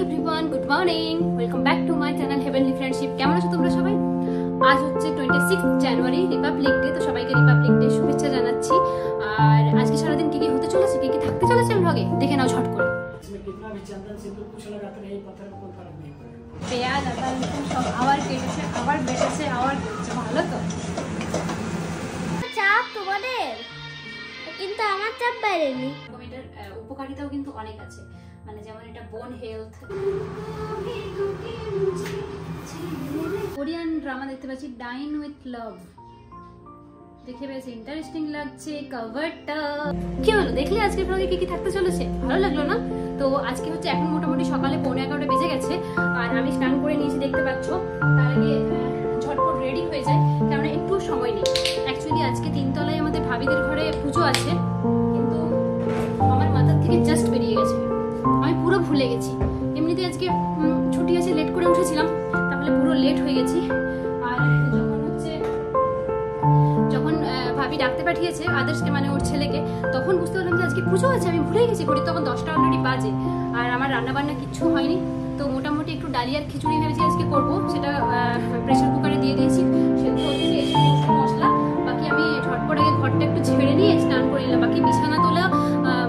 Everyone, good morning, welcome back to my channel heavenly friendship. কেমন আছো তোমরা সবাই? আজ হচ্ছে 26 জানুয়ারি, রিপাবলিক ডে। তো সবাইকে রিপাবলিক ডে শুভেচ্ছা জানাচ্ছি। আর আজকে সারা দিন কি কি হতে চলেছে, কি কি থাকতে চলেছে ব্লগে দেখে নাও ঝট করে। इसमें कितना भी चंदन सिंदूर कुछ लगाते नहीं, पत्थर को फर्क नहीं पड़ेगा। পেয়াজ আদা রসুন সব আবার কেটেছে, আবার বেটেছে, আবার ভালো তো চাপ তোমাদের, কিন্তু আমার চাপ বাইরেনি। এটার উপকারিতাও কিন্তু অনেক আছে, মানে যেমন এটা বোন হেলথ। কোরিয়ান ড্রামা দেখতে পাচ্ছি, ডাইন উইথ লাভ, দেখে বেশ ইন্টারেস্টিং লাগছে কভারটা। কি হলো দেখলে আজকের ব্লগে কি কি থাকতে চলেছে? ভালো লাগলো না? তো আজকে হচ্ছে এখন মোটামুটি সকালে 11:15 বেজে গেছে, আর আমি স্নান করে নিয়েছি দেখতে পাচ্ছ। তার আগে ঝটপট রেডি হয়ে যায়, কারণ একটু সময় নেই। অ্যাকচুয়ালি আজকে 3 তলায় আমাদের ভাবিদের ঘরে পুজো আছে, কিন্তু আমার মাথার থেকে জাস্ট বেরিয়ে গেছে, আমি পুরো ভুলে গেছি। এমনিতে আজকে ছুটি আছে, লেট করে উঠেছিলাম, তাহলে পুরো লেট হয়ে গেছি। আর যখন ভাবি ডাকতে পাঠিয়েছে আদার্সকে, মানে ওর ছেলেকে, তখন বুঝতে পারলাম যে আজকে পুজো আছে, আমি ভুলে গেছি। ঘড়ি তখন 10টা অলরেডি বাজে, আর আমার রান্নাবান্না কিচ্ছু হয়নি। তো মোটামুটি একটু ডালিয়ার খিচুড়ি ভেবেছি আজকে করবো, সেটা প্রেশার কুকারে দিয়ে দিয়েছি, সেদ্ধ হচ্ছে, মশলা। বাকি আমি ঝটপট আগে ঘরটা একটু ঝেড়ে নিয়ে স্নান করে নিলাম। বাকি বিছানা তোলা,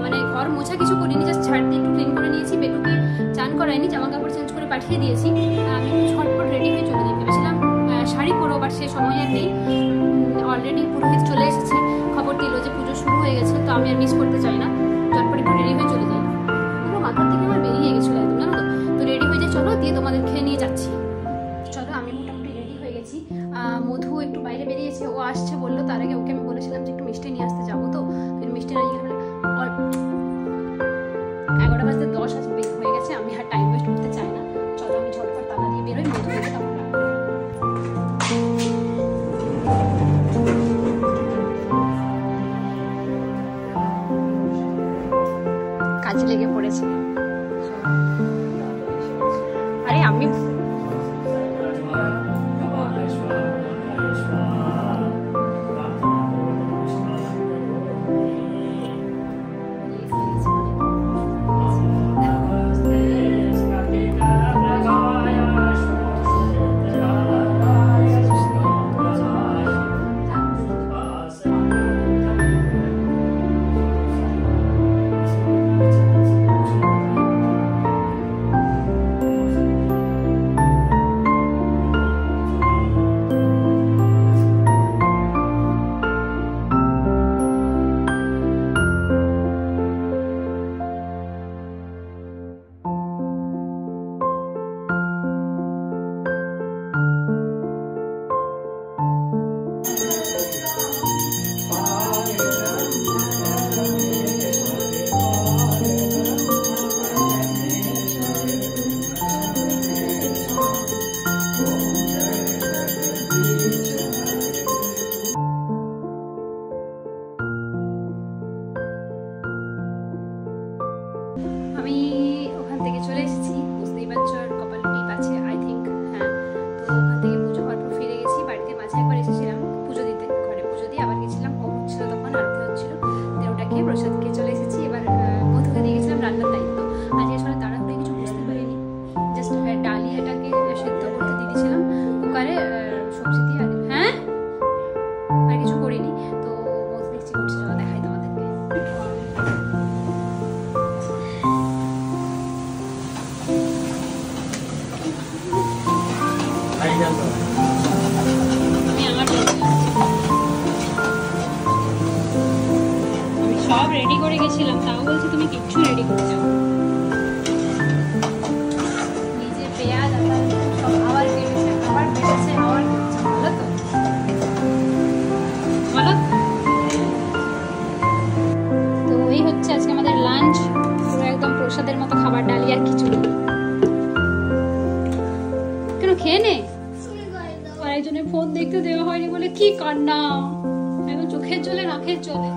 মানে ঘর মোছা কিছু করিনি, জাস্ট ঝাড় দিয়ে একটু ক্লিন করে নিয়েছি। পেটুকে চান করাইনি, জামা কাপড় চেঞ্জ করে পাঠিয়ে দিয়েছি। আমি ঝটপট রেডি হয়ে চলে যাই ভেবেছিলাম শাড়ি পরবো, বাট সে সময় আর নেই। অলরেডি পুরোহিত চলে এসেছে, খবর দিল যে পুজো শুরু হয়ে গেছে। তো আমি আর মিস করতে চাই না, ঝটপট একটু রেডি হয়ে চলে যাই। পুরো মাথার থেকে আমার বেরিয়ে গেছিলো একদম, জানো তো। তো রেডি হয়ে যাই, চলো দিয়ে তোমাদের খেয়ে নিয়ে যাচ্ছি। চলো, আমি মোটামুটি রেডি হয়ে গেছি। মধু একটু বাইরে বেরিয়েছে, ও আসছে বললো। তার আগে ওকে আমি বলেছিলাম যে একটু মিষ্টি নিয়ে আসতে যাবো, তো মিষ্টি না নিয়ে গেলে 11টা বাজতে 10 হয়ে গেছে, আমি আর টাইম ওয়েস্ট করতে চাই না। চলো আমি ঝটপট তালা দিয়ে বেরোই, মধু কাজে লেগে পড়েছে। আরে আমি ওখান থেকে চলে এসেছি, বুঝতেই পারছো, আর কপাল টিপ আছে আই থিঙ্ক। হ্যাঁ, তো ওখান থেকে পুজো হওয়ার পর ফিরে গেছি বাড়িতে। মাঝে একবার এসেছিলাম পুজো দিতে, ঘরে পুজো দিয়ে আবার গেছিলাম, হোম হচ্ছিল তখন, আরতি হচ্ছিল, ওটা খেয়ে প্রসাদ খেয়ে চলে এসেছি। এবার মধুকে দিয়ে গেছিলাম রান্নার দায়িত্ব। আজকে আসলে তাড়াহুড়ো কিছু বুঝতে পারিনি, জাস্ট ডালিয়াটাকে সেদ্ধ করতে দিয়ে দিয়েছিলাম কুকারে, সবজি দিয়ে। হ্যাঁ, আর কিছু করিনি। তো মধু দেখছি করছে, চলো দেখাই তোমাদেরকে। আমি সব রেডি করে গেছিলাম, তাও বলছি তুমি কিচ্ছু রেডি করে যাও। নিজে পেঁয়াজ আদা সব আবার কেটেছে, আবার বেটেছে, আবার করছে, ভালো তো ভালো। তো এই হচ্ছে আজকে আমাদের লাঞ্চ, পুরো একদম প্রসাদের মতো খাবার, ডালিয়ার খিচুড়ি। কেন খেয়ে নে, একজনের ফোন দেখতে দেওয়া হয়নি বলে কি কান্না, এখন চোখের চলে নাকের চলে।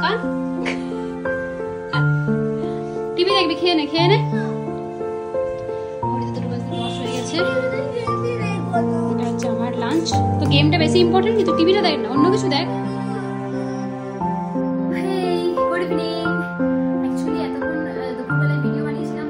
কান টিভি দেখবি, খেয়ে নে খেয়ে নে। হয়ে গেছে, এটা হচ্ছে আমার লাঞ্চ। তো গেমটা বেশি ইম্পর্টেন্ট, কিন্তু টিভিটা দেখ না, অন্য কিছু দেখ। Good evening. অ্যাকচুয়ালি এতক্ষণ দুপুরবেলায় ভিডিও বানিয়েছিলাম,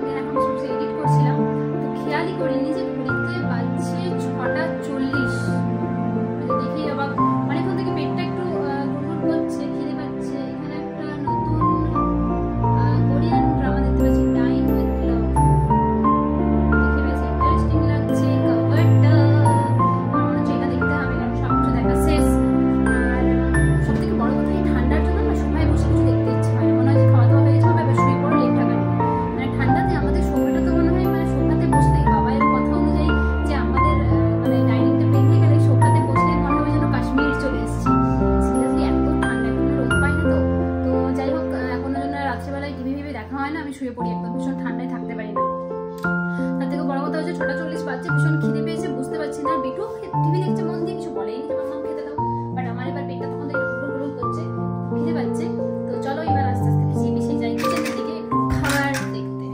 করি, একদম ভীষণ ঠান্ডায় থাকতে পারি না। তার থেকে বড় কথা হচ্ছে 6:40 বাজছে, ভীষণ খিদে পেয়েছে, বুঝতে পারছি না। বিটু টিভি দেখছে মন দিয়ে, কিছু বলেনি যে মাম্মা খেতে দাও, বাট আমার এবার পেটটা তখন একটু গুড়গুড় করছে, খিদে পাচ্ছে। তো চলো এবার আস্তে আস্তে পিছিয়ে যাই কিচেনের দিকে খাবার দেখতে।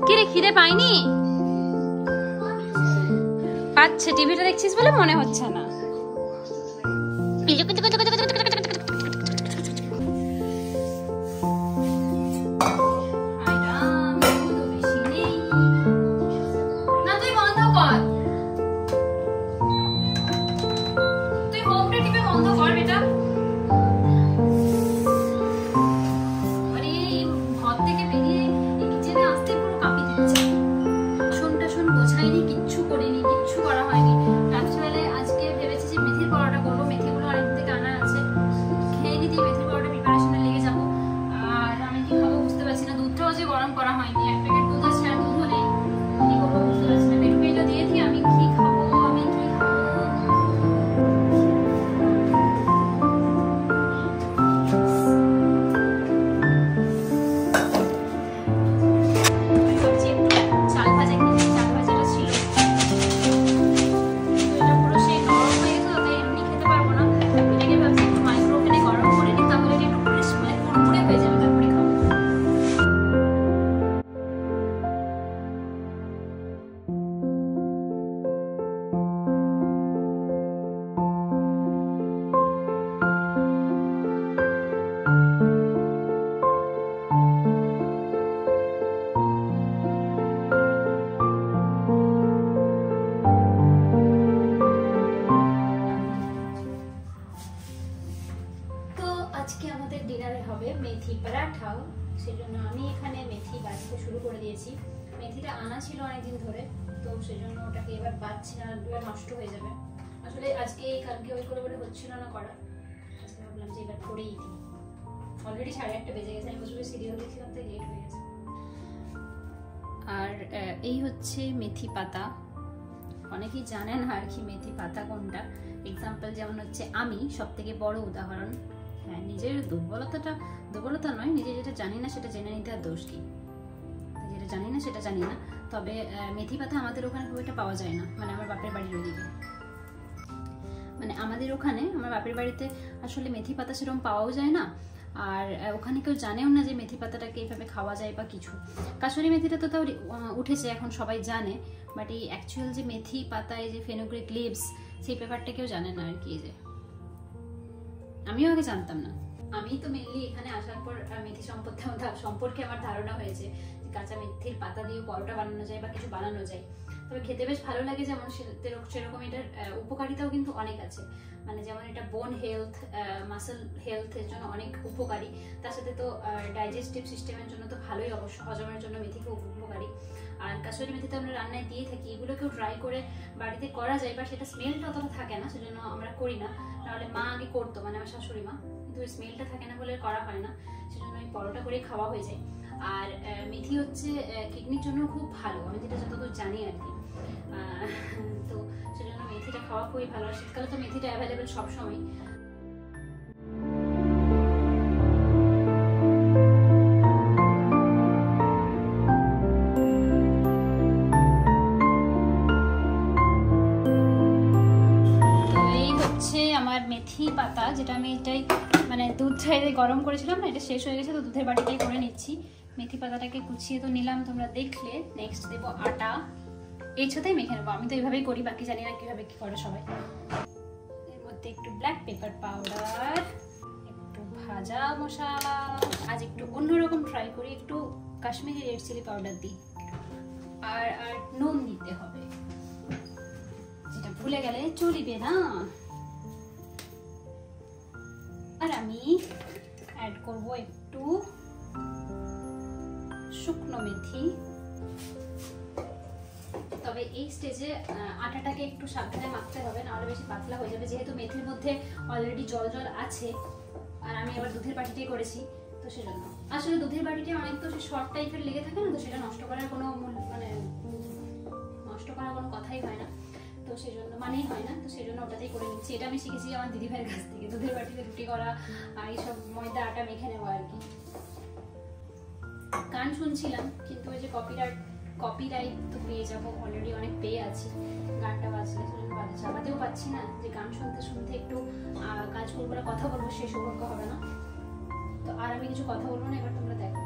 কি রে, খিদে পাইনি? পাচ্ছে, টিভিটা দেখছিস বলে মনে হচ্ছে না। আজকে আমাদের ডিনারে হবে মেথি পরাঠা। সেজন্য আমি এখানে মেথি বাছতে শুরু করে দিয়েছি। মেথিটা আনা ছিল অনেকদিন ধরে, তো সেজন্য ওটাকে এবার বাছছি না, নষ্ট হয়ে যাবে। আসলে আজকে কালকে ওই করে হচ্ছিল না করা, আজকে ভাবলাম যে এবার করেই দিই। অলরেডি 1:30 বেজে গেছে, আমি বসে সিরিয়াল দেখছিলাম, তাই লেট হয়ে গেছে। আর এই হচ্ছে মেথি পাতা। অনেকেই জানেন আর কি মেথি পাতা কোনটা। এক্সাম্পল যেমন হচ্ছে আমি সব থেকে বড় উদাহরণ। হ্যাঁ, নিজের দুর্বলতা নয়, নিজে যেটা জানি না সেটা জেনে নিতে আর দোষ কি। যেটা জানি না সেটা জানি না। তবে মেথি পাতা আমাদের ওখানে খুব একটা পাওয়া যায় না, মানে আমার বাপের বাড়ির ওদিকে। মানে আমাদের ওখানে, আমার বাপের বাড়িতে আসলে মেথি পাতা সেরকম পাওয়াও যায় না। আর ওখানে কেউ জানেও না যে মেথি পাতাটাকে এইভাবে খাওয়া যায় বা কিছু। কাসুরি মেথিটা তো তাও উঠেছে, এখন সবাই জানে, বাট এই অ্যাকচুয়াল যে মেথি পাতায় যে ফেনুগ্রিক লিভস, সেই ব্যাপারটা কেউ জানে না আর কি। যে আমিও আগে জানতাম না। আমি তো মেনলি এখানে আসার পর মেথি সম্পর্কে আমার ধারণা হয়েছে যে কাঁচা মেথির পাতা দিয়ে পরোটা বানানো যায় বা কিছু বানানো যায়। তবে খেতে বেশ ভালো লাগে, যেমন সেরকম এটার উপকারিতাও কিন্তু অনেক আছে। মানে যেমন এটা বোন হেলথ, মাসল হেলথের জন্য অনেক উপকারী। তার সাথে তো ডাইজেস্টিভ সিস্টেমের জন্য তো ভালোই, অবশ্য হজমের জন্য মেথি খুব উপকারী। আর কাসুরি মেথি তো আমরা রান্নায় দিয়ে থাকি, এগুলোকেও ট্রাই করে বাড়িতে করা যায়, বা সেটা স্মেলটা অতটা থাকে না, সেজন্য আমরা করি না। তাহলে মা আগে করতো, মানে আমার শাশুড়ি মা, কিন্তু ওই স্মেলটা থাকে না বলে করা হয় না, সেজন্য ওই পরোটা করে খাওয়া হয়ে যায়। আর মেথি হচ্ছে কিডনির জন্য খুব ভালো, আমি যেটা যতদূর জানি আর কি। তো সেজন্য মেথিটা খাওয়া খুবই ভালো। আর শীতকালে তো মেথিটা অ্যাভেলেবেল সবসময়। আমার মেথি পাতা, যেটা আমি এটাই মানে দুধ চাইতে গরম করেছিলাম না, এটা শেষ হয়ে গেছে, তো দুধের বাটিটাই করে নিচ্ছি। মেথি পাতাটাকে কুচিয়ে তো নিলাম, তোমরা দেখলে। নেক্সট দেবো আটা, এই সাথেই মেখে নেবো। আমি তো এইভাবেই করি, বাকি জানি না কিভাবে কি করে সবাই। এর মধ্যে একটু ব্ল্যাক পেপার পাউডার, একটু ভাজা মশলা, আজ একটু অন্যরকম ট্রাই করি, একটু কাশ্মীরি রেড চিলি পাউডার দিই। আর নুন দিতে হবে, যেটা ভুলে গেলে চলিবে না। আর আমি অ্যাড করব একটু শুকনো মেথি। তবে এই স্টেজে আটাটাকে একটু সাবধানে মাখতে হবে, নাহলে বেশি পাতলা হয়ে যাবে, যেহেতু মেথির মধ্যে অলরেডি জল আছে। আর আমি আবার দুধের বাটিটাই করেছি, তো সেজন্য আসলে দুধের বাটিতে অনেক তো শর্ট টাইপের লেগে থাকে না, তো সেটা নষ্ট করার কোনো কথাই হয় না, তো সেজন্য মানেই হয় না, তো সেজন্য ওটাতেই করে নিচ্ছি। এটা আমি শিখেছি আমার দিদিভাইয়ের কাছ থেকে, দুধের বাটিতে রুটি করা আর এইসব ময়দা আটা মেখে নেওয়া আর কি। গান শুনছিলাম, কিন্তু ওই যে কপিরাইট তো পেয়ে যাবো, অলরেডি অনেক পেয়ে আছি। গানটা বাজলে চালাতেও পাচ্ছি না, যে গান শুনতে শুনতে একটু কাজ করবো না, কথা বলবো, সে সৌভাগ্য হবে না। তো আর আমি কিছু কথা বলবো না, এবার তোমরা দেখো।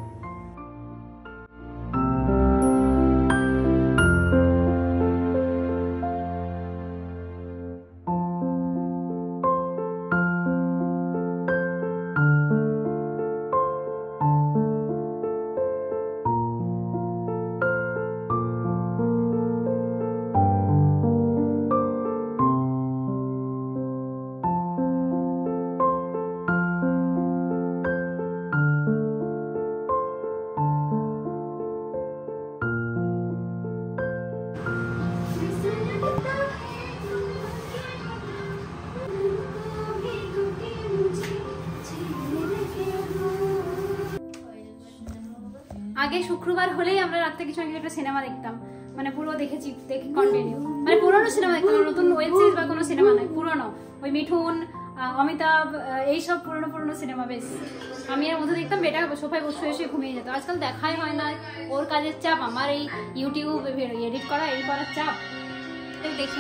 আগে শুক্রবার হলেই আমরা রাত্রে কিছু একটা সিনেমা দেখতাম, মানে পুরো দেখে কন্টিনিউ, মানে পুরোনো সিনেমা দেখতাম, নতুন ওয়েব সিরিজ বা কোনো সিনেমা নয়, পুরোনো ওই মিঠুন, অমিতাভ, এইসব পুরোনো সিনেমা বেশ আমি এর মধ্যে দেখতাম। বেটা সোফায় বসে এসে ঘুমিয়ে যেত। আজকাল দেখাই হয় না, ওর কাজের চাপ, আমার এই ইউটিউব এডিট করা, এই করার চাপ,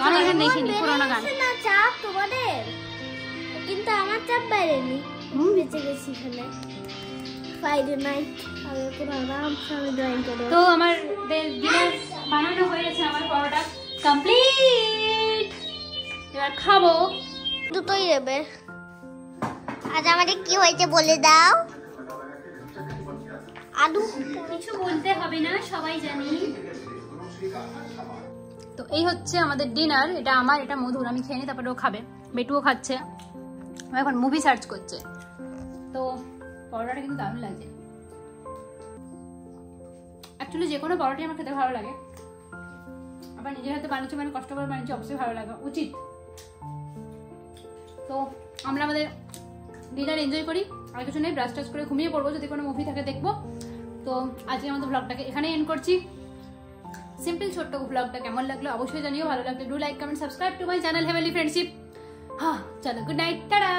অনেকদিন দেখিনি পুরোনো গান। চাপ তোমাদের, কিন্তু আমার চাপ বাইরেনি, বেঁচে গেছি এখানে। ফ্রাইডে নাইট আমি পুরো আরামসে আমি ড্রয়িং করব। তো আমার ডিনার বানানো হয়ে গেছে, আমার পরোটা কমপ্লিট, এবার খাবো। দুটোই দেবে। আজ আমাদের কি হয়েছে বলে দাও। আলু কিছু বলতে হবে না, সবাই জানি। তো এই হচ্ছে আমাদের ডিনার, এটা আমার, এটা মধুর, আমি খেয়ে নিই, তারপরে ও খাবে, বেটুও খাচ্ছে, ও এখন মুভি সার্চ করছে। তো পরোটাটা কিন্তু দারুণ লাগছে। অ্যাকচুয়ালি যে কোনো পরোটাই আমার খেতে ভালো লাগে, আবার নিজের হাতে বানিয়েছি মানে কষ্ট করে বানিয়েছি, অবশ্যই ভালো লাগা উচিত। তো আমরা আমাদের ডিনার এনজয় করি, আর কিছু নেই, ব্রাশ টাশ করে ঘুমিয়ে পড়বো, যদি কোনো মুভি থাকে দেখবো। তো আজকে আমাদের ব্লগটাকে এখানেই এন্ড করছি। সিম্পল ছোট্ট ব্লগটা কেমন লাগলো অবশ্যই জানিও, ভালো লাগলে do like comment subscribe to my channel heavenly friendship. হ্যাঁ চলো, গুড নাইট, টাটা।